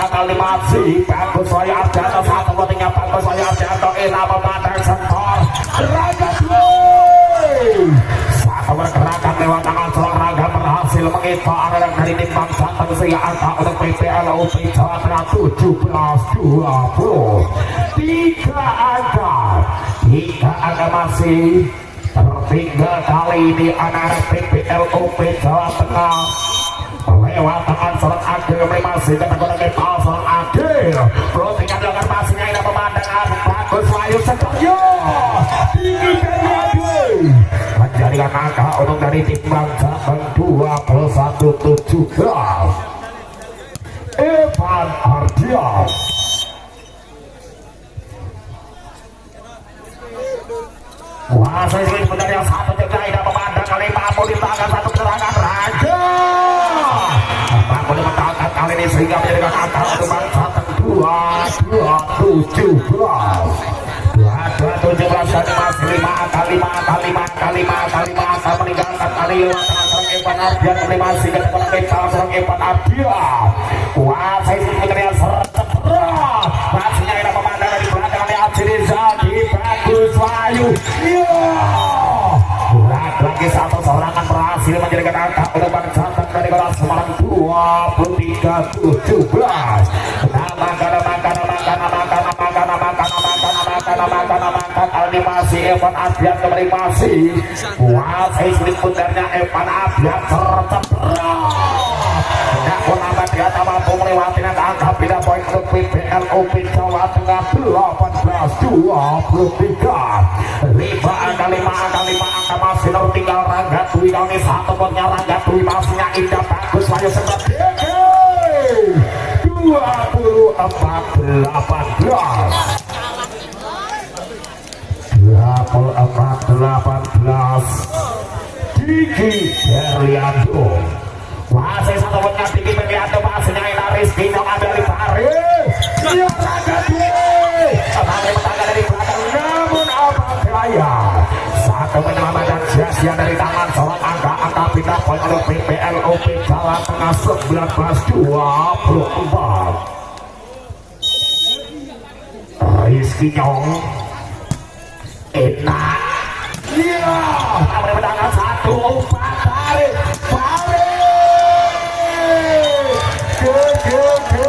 kali masih bagus saya Arjanto satu pentingnya bagus saya Arjanto Ina memandang sentor Raga satu pergerakan lewat tangan seorang Raga berhasil mengikat arah dari tim bangsa Persija angka untuk PPLUP Jawa Tengah 17-20 tiga angka masih tertinggal kali ini anak-anak PPLUP Jawa Tengah lewat tangan seorang Agil masih kategori pal seorang Agil perlu tinggal dilakukan pastinya ini pemandangan bagus Wahyu Sekoyo tinggi dari Agil menjadikan angka untuk dari tim bangsa 21-17 Evan Ardian wah saya ingin benar yang satu juga tidak memandang kali mampu ditangkan satu serangan Raja mampu dimenangkan kali ini sehingga menjadikan angka untuk bangsa 22-17 kali masih 5 meninggalkan kali lewat tangan serang Evan Ardian kali masih ketemuan serang Evan Ardian wah saya ingin benar yang berat masihnya tidak memandang dari belakang oleh Ajri Zaki bagus Wahyu lagi satu serangan berhasil menjadikan angka untuk bangsa dari Kota Semarang 23-17 animasi Evan Ardian kembali masih kuasai sulit pundarnya Evan Ardian tidak menambah dia tak mampu melewati angka beda poin untuk PPLUP Jawa Tengah 18-23 lima angka masih tinggal Raga Dwi kali satu potnya Raga Dwi masihnya indah bagus Wahyu sempat 18 Diki Berliando wah saya satu potnya Diki Berliando masihnya Ina Rizky yang ada di Paris dia Raga Dwi sampai petangga dari belakang namun apa gaya satu penyelamatan sia-sia dari tangan seorang angka pindah poin untuk PPLUP Jawa Tengah 19-24 Rizky Nyong enak iya sampai petangga satu balik ke